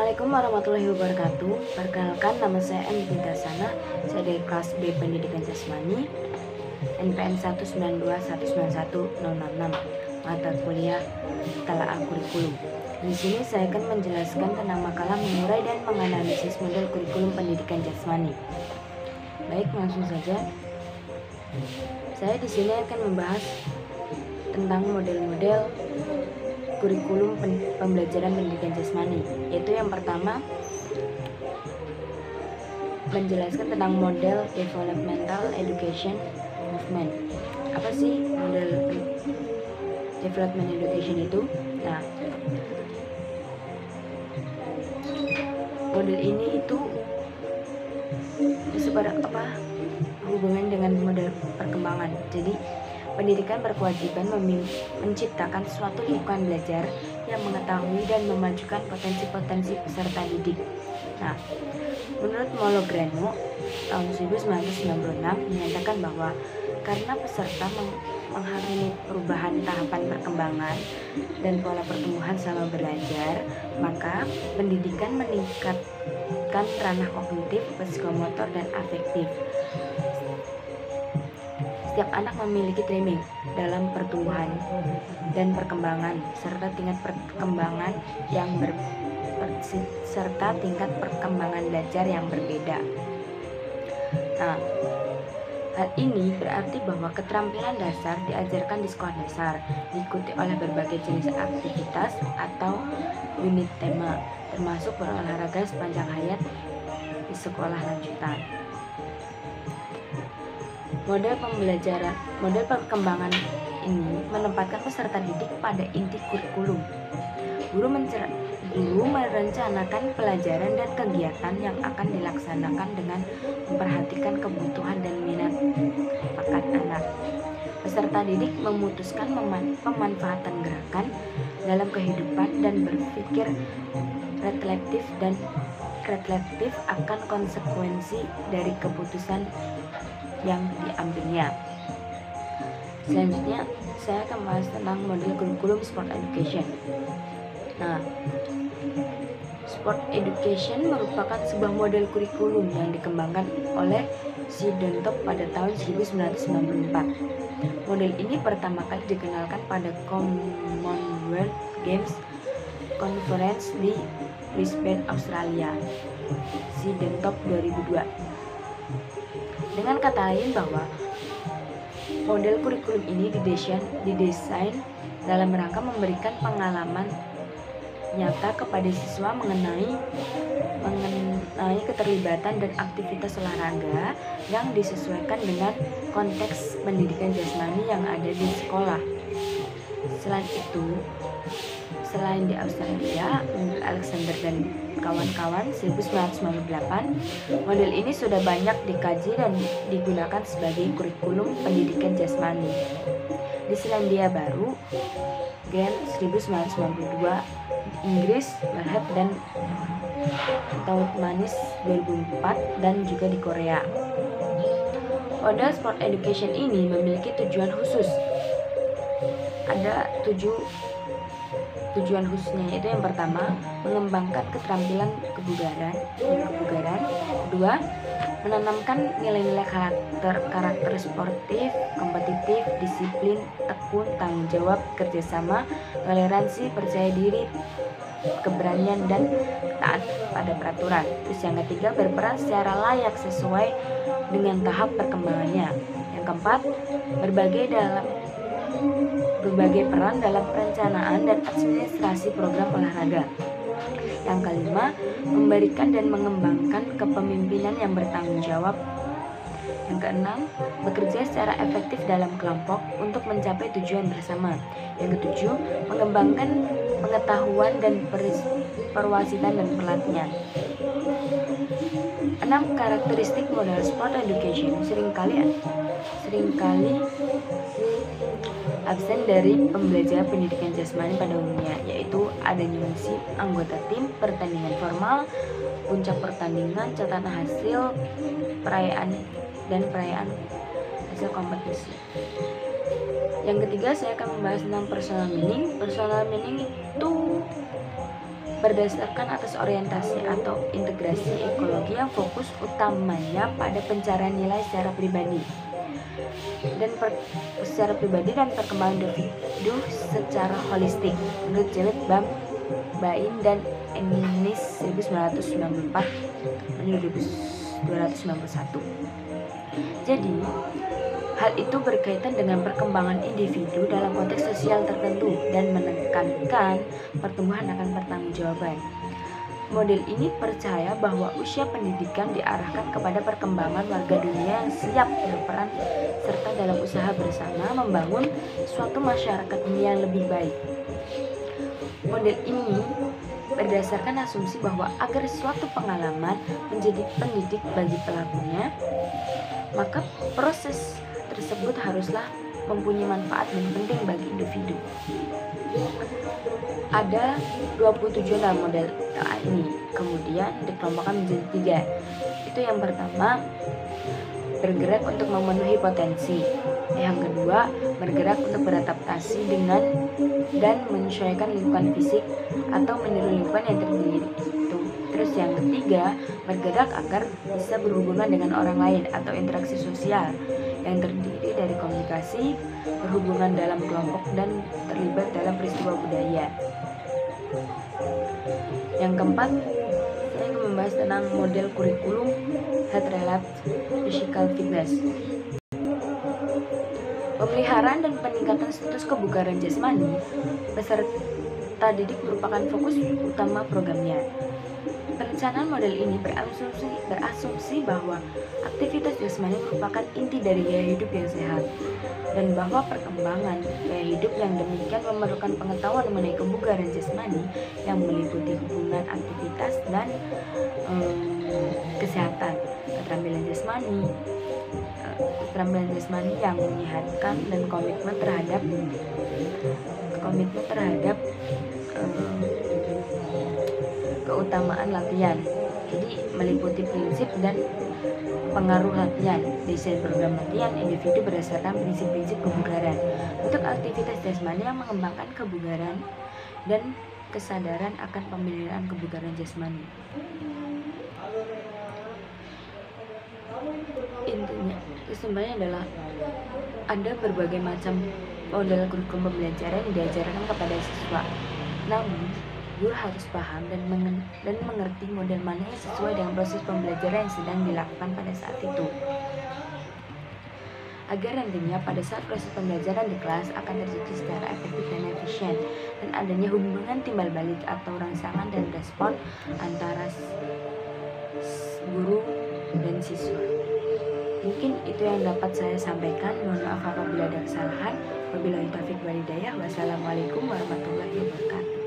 Assalamualaikum warahmatullahi wabarakatuh. Perkenalkan, nama saya M. Bintasana. Saya dari kelas B Pendidikan Jasmani, NPM 192191066, mata kuliah Telaah Kurikulum. Di sini saya akan menjelaskan tentang makalah mengurai dan menganalisis model kurikulum pendidikan jasmani. Baik, langsung saja. Saya di sini akan membahas tentang model-model kurikulum pembelajaran pendidikan jasmani, yaitu yang pertama menjelaskan tentang model developmental education movement. Apa sih model development education itu? Nah, model ini itu seperti apa hubungan dengan model perkembangan. Jadi pendidikan berkewajiban menciptakan suatu lingkungan belajar yang mengetahui dan memajukan potensi-potensi peserta didik. Nah, menurut Molograno tahun 1996 menyatakan bahwa karena peserta mengalami perubahan tahapan perkembangan dan pola pertumbuhan selama belajar, maka pendidikan meningkatkan ranah kognitif, psikomotor, dan afektif. Setiap anak memiliki timing dalam pertumbuhan dan perkembangan serta tingkat perkembangan belajar yang berbeda. Nah, hal ini berarti bahwa keterampilan dasar diajarkan di sekolah dasar, diikuti oleh berbagai jenis aktivitas atau unit tema, termasuk berolahraga sepanjang hayat di sekolah lanjutan. Model perkembangan ini menempatkan peserta didik pada inti kurikulum. Guru merencanakan pelajaran dan kegiatan yang akan dilaksanakan dengan memperhatikan kebutuhan dan minat bakat anak. Peserta didik memutuskan pemanfaatan gerakan dalam kehidupan dan berpikir reflektif akan konsekuensi dari keputusan yang diambilnya. Selanjutnya saya akan membahas tentang model kurikulum sport education. Nah, sport education merupakan sebuah model kurikulum yang dikembangkan oleh Si Dontop pada tahun 1994. Model ini pertama kali dikenalkan pada Commonwealth Games Conference di Brisbane, Australia. Si Dontop 2002. Dengan kata lain bahwa model kurikulum ini didesain dalam rangka memberikan pengalaman nyata kepada siswa mengenai keterlibatan dan aktivitas olahraga yang disesuaikan dengan konteks pendidikan jasmani yang ada di sekolah. Selain di Australia, menurut Alexander dan kawan-kawan 1998, model ini sudah banyak dikaji dan digunakan sebagai kurikulum pendidikan jasmani. Di Selandia Baru, Grant 1992, Inggris, Merhet dan Tautmanis 2004, dan juga di Korea. Model sport education ini memiliki tujuan khusus. Ada 7 tujuan khususnya, yaitu yang pertama mengembangkan keterampilan kebugaran. Kedua, menanamkan nilai-nilai karakter sportif, kompetitif, disiplin, tekun, tanggung jawab, kerjasama, toleransi, percaya diri, keberanian, dan taat pada peraturan. Terus yang ketiga, berperan secara layak sesuai dengan tahap perkembangannya. Yang keempat, berbagai peran dalam perencanaan dan administrasi program olahraga. Yang kelima, memberikan dan mengembangkan kepemimpinan yang bertanggung jawab. Yang keenam, bekerja secara efektif dalam kelompok untuk mencapai tujuan bersama. Yang ketujuh, mengembangkan pengetahuan dan perwasitan dan pelatihan. 6 karakteristik model sport education seringkali absen dari pembelajaran pendidikan jasmani pada umumnya, yaitu adanya misi anggota tim, pertandingan formal, puncak pertandingan, catatan hasil, perayaan hasil kompetisi. Yang ketiga, saya akan membahas tentang personal meaning. Personal meaning itu berdasarkan atas orientasi atau integrasi ekologi yang fokus utamanya pada pencarian nilai secara pribadi dan perkembangan individu secara holistik menurut Jared Bain dan Ennis 1994 menurut 291. Jadi hal itu berkaitan dengan perkembangan individu dalam konteks sosial tertentu dan menekankan pertumbuhan akan pertanggungjawaban. Model ini percaya bahwa usia pendidikan diarahkan kepada perkembangan warga dunia yang siap berperan serta dalam usaha bersama membangun suatu masyarakat dunia yang lebih baik. Model ini berdasarkan asumsi bahwa agar suatu pengalaman menjadi pendidik bagi pelakunya, maka proses tersebut haruslah mempunyai manfaat yang penting bagi individu. Ada 27 dalam model ini, kemudian dikelompokkan menjadi 3. Itu yang pertama, bergerak untuk memenuhi potensi. Yang kedua, bergerak untuk beradaptasi dengan dan menyesuaikan lingkungan fisik atau meniru lingkungan yang terdiri itu. Terus yang ketiga, bergerak agar bisa berhubungan dengan orang lain atau interaksi sosial yang terdiri dari komunikasi, berhubungan dalam kelompok, dan terlibat dalam peristiwa budaya. Yang keempat, saya ingin membahas tentang model kurikulum Health Related Physical Fitness. Pemeliharaan dan peningkatan status kebugaran jasmani peserta didik merupakan fokus utama programnya. Perencanaan model ini berasumsi bahwa aktivitas jasmani merupakan inti dari gaya hidup yang sehat, dan bahwa perkembangan gaya hidup yang demikian memerlukan pengetahuan mengenai kebugaran jasmani yang meliputi hubungan aktivitas dan kesehatan, keterampilan jasmani yang menyehatkan, dan komitmen terhadap keutamaan latihan. Jadi meliputi prinsip dan pengaruh latihan. Desain program latihan individu berdasarkan prinsip-prinsip kebugaran untuk aktivitas jasmani yang mengembangkan kebugaran dan kesadaran akan pemeliharaan kebugaran jasmani. Intinya, kesimpulannya adalah ada berbagai macam model kurikulum pembelajaran yang diajarkan kepada siswa. Namun, guru harus paham dan mengerti model mana yang sesuai dengan proses pembelajaran yang sedang dilakukan pada saat itu, agar nantinya pada saat proses pembelajaran di kelas akan terjadi secara efektif dan efisien, dan adanya hubungan timbal balik atau rangsangan dan respon antara guru dan siswa. Mungkin itu yang dapat saya sampaikan. Mohon maaf apabila ada kesalahan. Wabillahi taufiq wal hidayah. Wassalamualaikum warahmatullahi wabarakatuh.